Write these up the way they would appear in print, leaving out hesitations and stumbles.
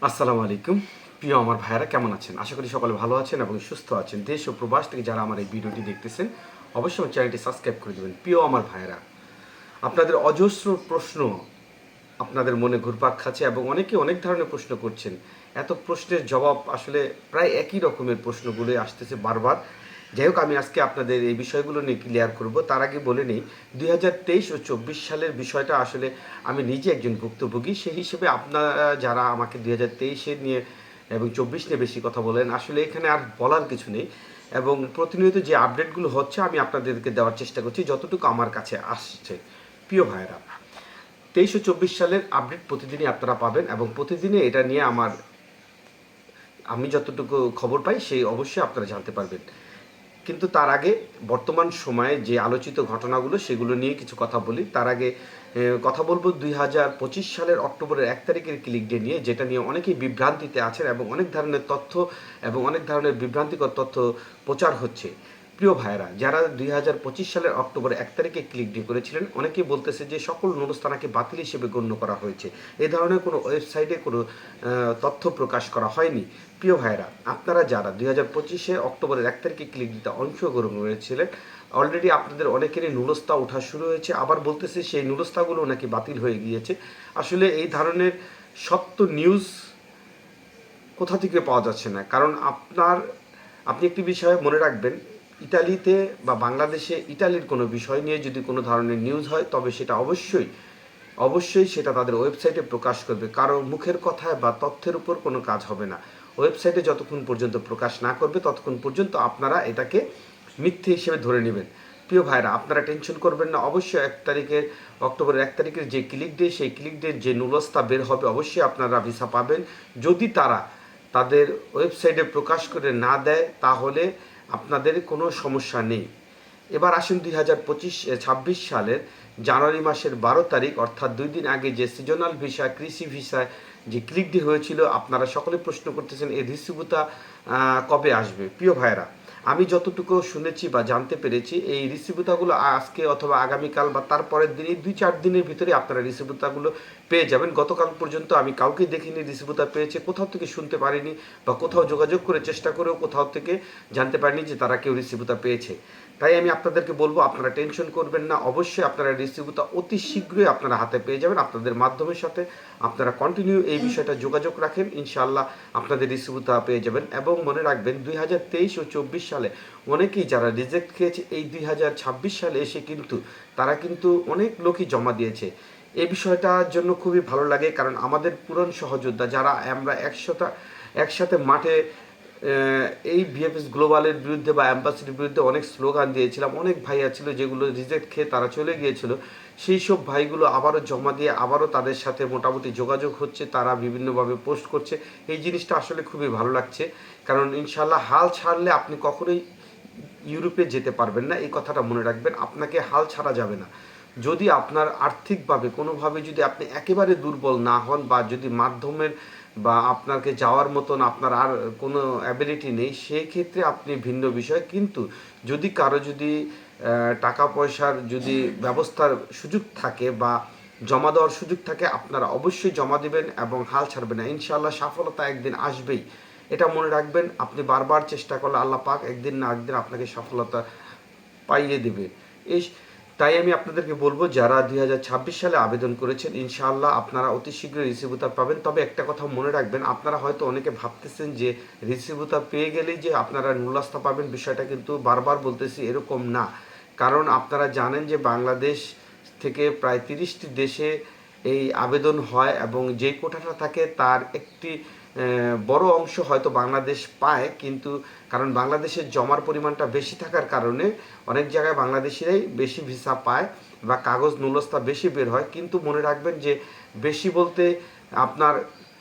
আসসালামু আলাইকুম। প্রিয় আমার ভাইয়েরা কেমন আছেন? আশা করি সকলে ভালো আছেন এবং সুস্থ আছেন। দেশ ও প্রবাস থেকে যারা আমার এই ভিডিওটি দেখতেছেন, অবশ্যই আমার চ্যানেলটি সাবস্ক্রাইব করে দেবেন। প্রিয় আমার ভাইয়েরা, আপনাদের অজস্র প্রশ্ন আপনাদের মনে ঘুরপাক খাচ্ছে এবং অনেকে অনেক ধরনের প্রশ্ন করছেন। এত প্রশ্নের জবাব আসলে প্রায় একই রকমের প্রশ্নগুলোই আসতেছে বারবার। যাই হোক, আমি আজকে আপনাদের এই বিষয়গুলো নিয়ে ক্লিয়ার করব। তার আগে বলে নিই, 2023 ও 24 সালের বিষয়টা আসলে আমি নিজে একজন ভুক্তভোগী। সেই হিসেবে আপনারা যারা আমাকে 2023 নিয়ে এবং 24 নিয়ে বেশি কথা বলেন, আসলে এখানে আর বলার কিছু নেই। এবং প্রতিনিয়ত যে আপডেটগুলো হচ্ছে আমি আপনাদেরকে দেওয়ার চেষ্টা করছি যতটুকু আমার কাছে আসছে। প্রিয় ভাইয়েরা, 23 ও 24 সালের আপডেট প্রতিদিনই আপনারা পাবেন এবং প্রতিদিনই এটা নিয়ে আমি যতটুকু খবর পাই সেই অবশ্যই আপনারা জানতে পারবেন। কিন্তু তার আগে বর্তমান সময়ে যে আলোচিত ঘটনাগুলো সেগুলো নিয়ে কিছু কথা বলি। তার আগে কথা বলবো 2025 সালের অক্টোবরের 1 তারিখের ক্লিক ডে নিয়ে, যেটা নিয়ে অনেকেই বিভ্রান্তিতে আছেন এবং অনেক ধরনের তথ্য এবং অনেক ধরনের বিভ্রান্তিকর তথ্য প্রচার হচ্ছে। প্রিয় ভাইয়েরা, যারা 2025 সালের অক্টোবর 1 তারিখে ক্লিক ডে করেছিলেন, অনেকেই বলতেছে যে সকল নুরস্তানাকে বাতিল হিসেবে গণ্য করা হয়েছে। এই ধরনের কোনো ওয়েবসাইটে কোনো তথ্য প্রকাশ করা হয়নি। প্রিয় ভাইয়েরা, আপনারা যারা 2025 অক্টোবরের 1 তারিখে ক্লিক দিতে অংশগ্রহণ করেছিলেন, অলরেডি আপনাদের অনেকেরই নুরস্তা ওঠা শুরু হয়েছে। আবার বলতেছে সেই নুরস্তাগুলো নাকি বাতিল হয়ে গিয়েছে। আসলে এই ধরনের সত্য নিউজ কোথা থেকে পাওয়া যাচ্ছে না। কারণ আপনি একটি বিষয় মনে রাখবেন, ইতালিতে বা বাংলাদেশে ইতালির কোনো বিষয় নিয়ে যদি কোনো ধরনের নিউজ হয়, তবে সেটা অবশ্যই সেটা তাদের ওয়েবসাইটে প্রকাশ করবে। কারো মুখের কথায় বা তথ্যের উপর কোনো কাজ হবে না। ওয়েবসাইটে যতক্ষণ পর্যন্ত প্রকাশ না করবে ততক্ষণ পর্যন্ত আপনারা এটাকে মিথ্যে হিসেবে ধরে নেবেন। প্রিয় ভাইরা, আপনারা টেনশন করবেন না। অবশ্যই অক্টোবরের 1 তারিখের যে ক্লিক ডে, সেই ক্লিক ডের যে নুরস্তা বের হবে, অবশ্যই আপনারা ভিসা পাবেন। যদি তারা তাদের ওয়েবসাইটে প্রকাশ করে না দেয়, তাহলে আপনাদের কোনো সমস্যা নেই। এবার আসুন 2025-26 সালের জানুয়ারি মাসের 12 তারিখ, অর্থাৎ 2 দিন আগে যে সিজনাল ভিসা, কৃষি ভিসায় যে ক্লিক ডে হয়েছিল, আপনারা সকলে প্রশ্ন করতেছেন এই রিসিভুতা কবে আসবে। প্রিয় ভাইয়েরা, আমি যতটুকু শুনেছি বা জানতে পেরেছি, এই রিসিভুতাগুলো আজকে অথবা আগামীকাল বা তারপরের দিন, এই 2-4 দিনের ভিতরে আপনারা রিসিভুতাগুলো পেয়ে যাবেন। গতকাল পর্যন্ত আমি কাউকে দেখিনি রিসিভুতা পেয়েছে, কোথাও থেকে শুনতে পারিনি বা কোথাও যোগাযোগ করে চেষ্টা করেও কোথাও থেকে জানতে পারিনি যে তারা কেউ রিসিভুতা পেয়েছে। তাই আমি আপনাদেরকে বলবো, আপনারা টেনশন করবেন না। অবশ্যই আপনারা রিসিভুতা অতি শীঘ্রই আপনারা হাতে পেয়ে যাবেন। আপনাদের মাধ্যমের সাথে আপনারা কন্টিনিউ এই বিষয়টা যোগাযোগ রাখেন, ইনশাআল্লাহ আপনাদের রিসিভুতা পেয়ে যাবেন। এবং মনে রাখবেন, 2023 ও 24 সালে অনেকেই যারা রিজেক্ট খেয়েছে, এই 2026 সালে এসে কিন্তু তারা কিন্তু অনেক লোকই জমা দিয়েছে। এই বিষয়টার জন্য খুবই ভালো লাগে, কারণ আমাদের পুরন সহযোদ্ধা যারা আমরা একসাথে মাঠে এই ভিএফএস গ্লোবালের বিরুদ্ধে বা অ্যাম্বাসিডার বিরুদ্ধে অনেক স্লোগান দিয়েছিলাম, অনেক ভাইয়া ছিল যেগুলো রিজেক্ট খেয়ে তারা চলে গিয়েছিল। সেই সব ভাইগুলো আবারও জমা দিয়ে আবারও তাদের সাথে মোটামুটি যোগাযোগ হচ্ছে, তারা বিভিন্নভাবে পোস্ট করছে। এই জিনিসটা আসলে খুবই ভালো লাগছে। কারণ ইনশাল্লাহ হাল ছাড়লে আপনি কখনোই ইউরোপে যেতে পারবেন না, এই কথাটা মনে রাখবেন। আপনাকে হাল ছাড়া যাবে না। যদি আপনার আর্থিকভাবে কোনোভাবে যদি আপনি একেবারে দুর্বল না হন, বা যদি মাধ্যমের বা আপনাকে যাওয়ার মতন আপনার আর কোনো অ্যাবিলিটি নেই, সেই ক্ষেত্রে আপনি ভিন্ন বিষয়। কিন্তু যদি কারো যদি টাকা পয়সার যদি ব্যবস্থার সুযোগ থাকে বা জমা দেওয়ার সুযোগ থাকে, আপনারা অবশ্যই জমা দিবেন এবং হাল ছাড়বেন না। ইনশাআল্লাহ সফলতা একদিন আসবেই, এটা মনে রাখবেন। আপনি বারবার চেষ্টা করলে আল্লাহ পাক একদিন না একদিন আপনাকে সফলতা পাইয়ে দেবে। এই তাই আমি আপনাদেরকে বলবো, যারা 2026 সালে আবেদন করেছেন, ইনশাআল্লাহ আপনারা অতি শীঘ্রই রিসিভুতা পাবেন। তবে একটা কথা মনে রাখবেন, আপনারা হয়তো অনেকে ভাবতেছেন যে রিসিভুতা পেয়ে গেলেই যে আপনারা নুলাস্তা পাবেন, বিষয়টা কিন্তু বারবার বলতেছি এরকম না। কারণ আপনারা জানেন যে বাংলাদেশ থেকে প্রায় 30টি দেশে এই আবেদন হয় এবং যেই কোটাটা থাকে তার একটি বড় অংশ হয়তো বাংলাদেশ পায়। কিন্তু কারণ বাংলাদেশের জমার পরিমাণটা বেশি থাকার কারণে অনেক জায়গায় বাংলাদেশিরাই বেশি ভিসা পায় বা কাগজ নুলস্তা বেশি বের হয়। কিন্তু মনে রাখবেন যে বেশি বলতে আপনার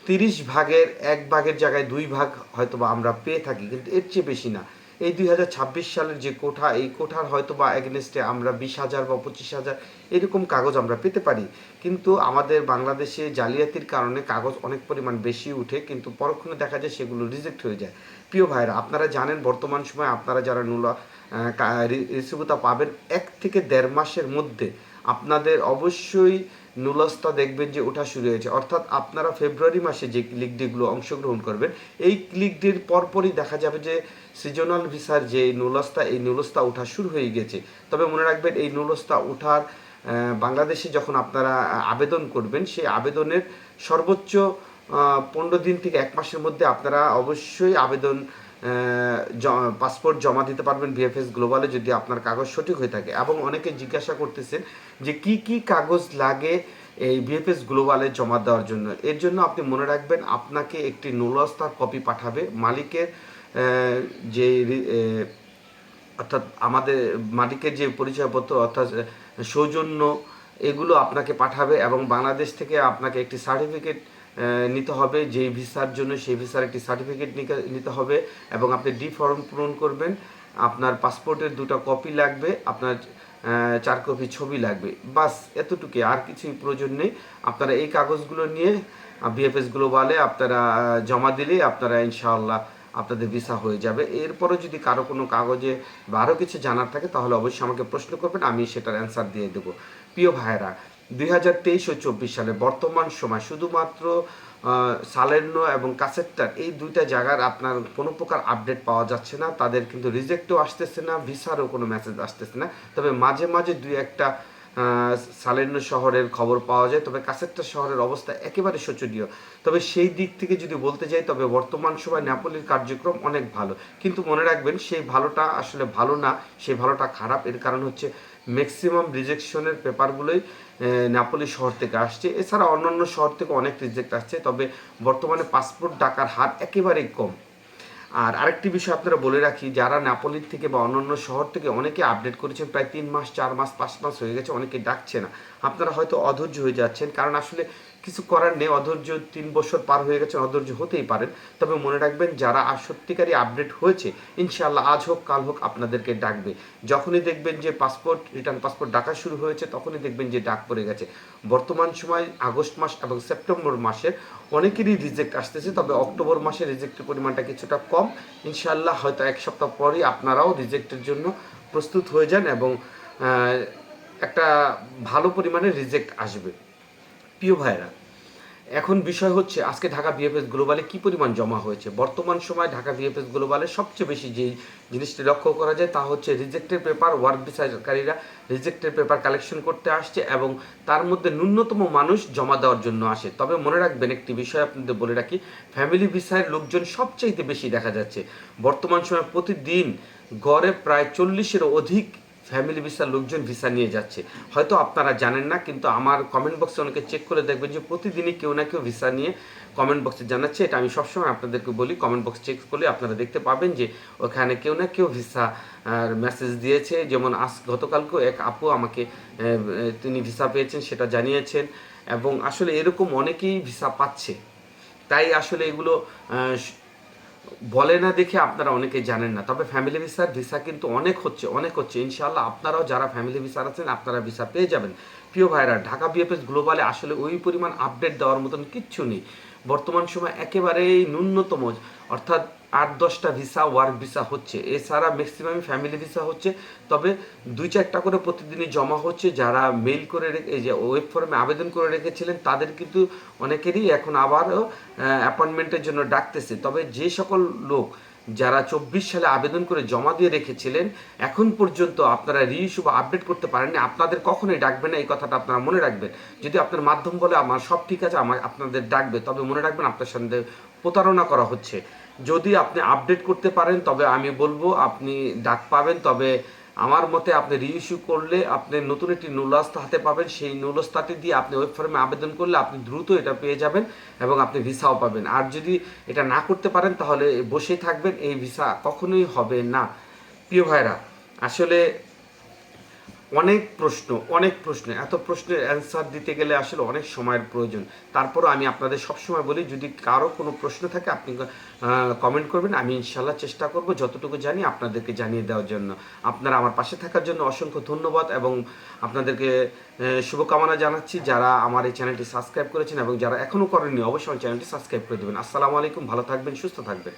30 ভাগের 1 ভাগের জায়গায় 2 ভাগ হয়তো বা আমরা পেয়ে থাকি, কিন্তু এর চেয়ে বেশি না। এই 2026 সালের যে কোঠা, এই কোঠার হয়তো বা এগেনস্টে আমরা 20,000 বা 25,000 এরকম কাগজ আমরা পেতে পারি। কিন্তু আমাদের বাংলাদেশে জালিয়াতির কারণে কাগজ অনেক পরিমাণ বেশি উঠে, কিন্তু পরক্ষণে দেখা যায় সেগুলো রিজেক্ট হয়ে যায়। প্রিয় ভাইরা, আপনারা জানেন বর্তমান সময়ে আপনারা যারা রিসিভুতা পাবেন, 1 থেকে 1.5 মাসের মধ্যে আপনাদের অবশ্যই নুলস্তা দেখবেন যে ওঠা শুরু হয়েছে। অর্থাৎ আপনারা ফেব্রুয়ারি মাসে যে ক্লিক ডেগুলো অংশগ্রহণ করবেন, এই ক্লিক ডের পরপরই দেখা যাবে যে সিজনাল ভিসার যে নুলস্তা, এই নুলস্তা ওঠা শুরু হয়ে গেছে। তবে মনে রাখবেন, এই নুলস্তা ওঠার বাংলাদেশে যখন আপনারা আবেদন করবেন, সেই আবেদনের সর্বোচ্চ 15 দিন থেকে 1 মাসের মধ্যে আপনারা অবশ্যই আবেদন পাসপোর্ট জমা দিতে পারবেন ভিএফএস গ্লোবালে, যদি আপনার কাগজ সঠিক হয়ে থাকে। এবং অনেকে জিজ্ঞাসা করতেছেন যে কি কি কাগজ লাগে এই ভিএফএস গ্লোবালে জমা দেওয়ার জন্য। এর জন্য আপনি মনে রাখবেন, আপনাকে একটি নুলস্তার কপি পাঠাবে মালিকের, যে অর্থাৎ আমাদের মালিকের যে পরিচয়পত্র অর্থাৎ সৌজন্য, এগুলো আপনাকে পাঠাবে। এবং বাংলাদেশ থেকে আপনাকে একটি সার্টিফিকেট নিতে হবে, যেই ভিসার জন্য সেই ভিসার একটি সার্টিফিকেট নিতে হবে। এবং আপনি ডি ফর্ম পূরণ করবেন, আপনার পাসপোর্টের 2টা কপি লাগবে, আপনার 4 কপি ছবি লাগবে, বাস এতটুকুই, আর কিছুই প্রয়োজন নেই। আপনারা এই কাগজগুলো নিয়ে ভিএফএস গ্লোবালে আপনারা জমা দিলেই আপনারা ইনশাআল্লাহ আপনাদের ভিসা হয়ে যাবে। এরপরে যদি কারো কোনো কাগজে বা আরও কিছু জানার থাকে তাহলে অবশ্যই আমাকে প্রশ্ন করবেন, আমি সেটার অ্যান্সার দিয়ে দেবো। প্রিয় ভাইয়েরা, 2023 ও 24 সালে বর্তমান সময় শুধুমাত্র সালের্নো এবং কাসেটটার এই 2টা জায়গার আপনার কোনো প্রকার আপডেট পাওয়া যাচ্ছে না। তাদের কিন্তু রিজেক্টও আসতেছে না, ভিসারও কোনো মেসেজ আসতেছে না। তবে মাঝে মাঝে 2-1টা সালের্নো শহরের খবর পাওয়া যায়, তবে কাসেটটা শহরের অবস্থা একেবারে শোচনীয়। তবে সেই দিক থেকে যদি বলতে যাই, তবে বর্তমান সময় নেপোলির কার্যক্রম অনেক ভালো। কিন্তু মনে রাখবেন, সেই ভালোটা আসলে ভালো না, সেই ভালোটা খারাপ। এর কারণ হচ্ছে ম্যাক্সিমাম রিজেকশনের পেপারগুলোই নেপোলি শহর থেকে আসছে। এছাড়া অন্যান্য শহর থেকে অনেক রিজেক্ট আসছে, তবে বর্তমানে পাসপোর্ট ডাকার হার একেবারেই কম। আর আরেকটি বিষয় আপনারা বলে রাখি, যারা নেপোলির থেকে বা অন্যান্য শহর থেকে অনেকে আপডেট করেছেন, প্রায় 3 মাস 4 মাস 5 মাস হয়ে গেছে, অনেকে ডাকছে না। আপনারা হয়তো অধৈর্য হয়ে যাচ্ছেন, কারণ আসলে কিছু করার নেই, অধৈর্য 3 বছর পার হয়ে গেছে, অধৈর্য হতেই পারেন। তবে মনে রাখবেন, যারা সত্যিকারই আপডেট হয়েছে, ইনশাআল্লাহ আজ হোক কাল হোক আপনাদেরকে ডাকবে। যখনই দেখবেন যে রিটার্ন পাসপোর্ট ডাকা শুরু হয়েছে, তখনই দেখবেন যে ডাক পড়ে গেছে। বর্তমান সময় আগস্ট মাস এবং সেপ্টেম্বর মাসের অনেকেরই রিজেক্ট আসতেছে, তবে অক্টোবর মাসে রিজেক্টের পরিমাণটা কিছুটা কম। ইনশাআল্লাহ হয়তো 1 সপ্তাহ পরেই আপনারাও রিজেক্টের জন্য প্রস্তুত হয়ে যান এবং একটা ভালো পরিমাণে রিজেক্ট আসবে। প্রিয় ভাইরা, এখন বিষয় হচ্ছে আজকে ঢাকা ভিএফএস গ্লোবালে কী পরিমাণ জমা হয়েছে। বর্তমান সময় ঢাকা ভিএফএস গ্লোবালে সবচেয়ে বেশি যেই জিনিসটি লক্ষ্য করা যায় তা হচ্ছে রিজেক্টের পেপার। ওয়ার্ক ভিসাকারীরা রিজেক্টের পেপার কালেকশন করতে আসছে এবং তার মধ্যে ন্যূনতম মানুষ জমা দেওয়ার জন্য আসে। তবে মনে রাখবেন, একটি বিষয় আপনাদের বলে রাখি, ফ্যামিলি ভিসার লোকজন সবচাইতে বেশি দেখা যাচ্ছে। বর্তমান সময় প্রতিদিন গড়ে প্রায় 40-এরও অধিক ফ্যামিলি ভিসার লোকজন ভিসা নিয়ে যাচ্ছে। হয়তো আপনারা জানেন না, কিন্তু আমার কমেন্ট বক্সে অনেকে চেক করে দেখবেন যে প্রতিদিনই কেউ না কেউ ভিসা নিয়ে কমেন্ট বক্সে জানাচ্ছে। এটা আমি সবসময় আপনাদেরকে বলি, কমেন্ট বক্স চেক করলে আপনারা দেখতে পাবেন যে ওখানে কেউ না কেউ ভিসা মেসেজ দিয়েছে। যেমন গতকালকেও এক আপু আমাকে তিনি ভিসা পেয়েছেন সেটা জানিয়েছেন, এবং আসলে এরকম অনেকেই ভিসা পাচ্ছে। তাই আসলে এগুলো বলে না দেখে আপনারা অনেকে জানেন না। তবে ফ্যামিলি ভিসা কিন্তু অনেক হচ্ছে। ইনশাআল্লাহ আপনারাও যারা ফ্যামিলি ভিসার আছেন আপনারা ভিসা পেয়ে যাবেন। প্রিয় ভাইরা, ঢাকা ভিএফএস গ্লোবালে আসলে ওই পরিমাণ আপডেট দেওয়ার মতন কিচ্ছু নেই। বর্তমান সময় একেবারেই ন্যূনতম, অর্থাৎ 8-10টা ভিসা ওয়ার্ক ভিসা হচ্ছে, এছাড়া ম্যাক্সিমাম ফ্যামিলি ভিসা হচ্ছে। তবে 2-4টা করে প্রতিদিনই জমা হচ্ছে। যারা মেইল করে এই যে ওয়েব ফর্মে আবেদন করে রেখেছিলেন, তাদের কিন্তু অনেকেরই এখন আবারও অ্যাপয়েন্টমেন্টের জন্য ডাকতেছে। তবে যে সকল লোক যারা 24 সালে আবেদন করে জমা দিয়ে রেখেছিলেন, এখন পর্যন্ত আপনারা রিইস্যু বা আপডেট করতে পারেননি, আপনাদের কখনোই ডাকবে না, এই কথাটা আপনারা মনে রাখবেন। যদি আপনার মাধ্যম বলে আমার সব ঠিক আছে, আপনাদের ডাকবে, তবে মনে রাখবেন আপনার সঙ্গে প্রতারণা করা হচ্ছে। যদি আপনি আপডেট করতে পারেন তবে আমি বলবো আপনি ডাক পাবেন। তবে আমার মতে আপনি রিইস্যু করলে আপনি নতুন একটি নুলস্তা হাতে পাবেন। সেই নুলস্তাটি দিয়ে আপনি ওয়েব ফর্মে আবেদন করলে আপনি দ্রুত এটা পেয়ে যাবেন এবং আপনি ভিসাও পাবেন। আর যদি এটা না করতে পারেন তাহলে বসেই থাকবেন, এই ভিসা কখনোই হবে না। প্রিয় ভাইরা, আসলে অনেক প্রশ্ন, এত প্রশ্নের অ্যান্সার দিতে গেলে আসলে অনেক সময়ের প্রয়োজন। তারপরও আমি আপনাদের সবসময় বলি, যদি কারো কোনো প্রশ্ন থাকে আপনি কমেন্ট করবেন, আমি ইনশাল্লাহ চেষ্টা করব যতটুকু জানি আপনাদেরকে জানিয়ে দেওয়ার জন্য। আপনারা আমার পাশে থাকার জন্য অসংখ্য ধন্যবাদ এবং আপনাদেরকে শুভকামনা জানাচ্ছি। যারা আমার এই চ্যানেলটি সাবস্ক্রাইব করেছেন এবং যারা এখনও করেননি, অবশ্যই আমার চ্যানেলটি সাবস্ক্রাইব করে দেবেন। আসসালামু আলাইকুম, ভালো থাকবেন, সুস্থ থাকবেন।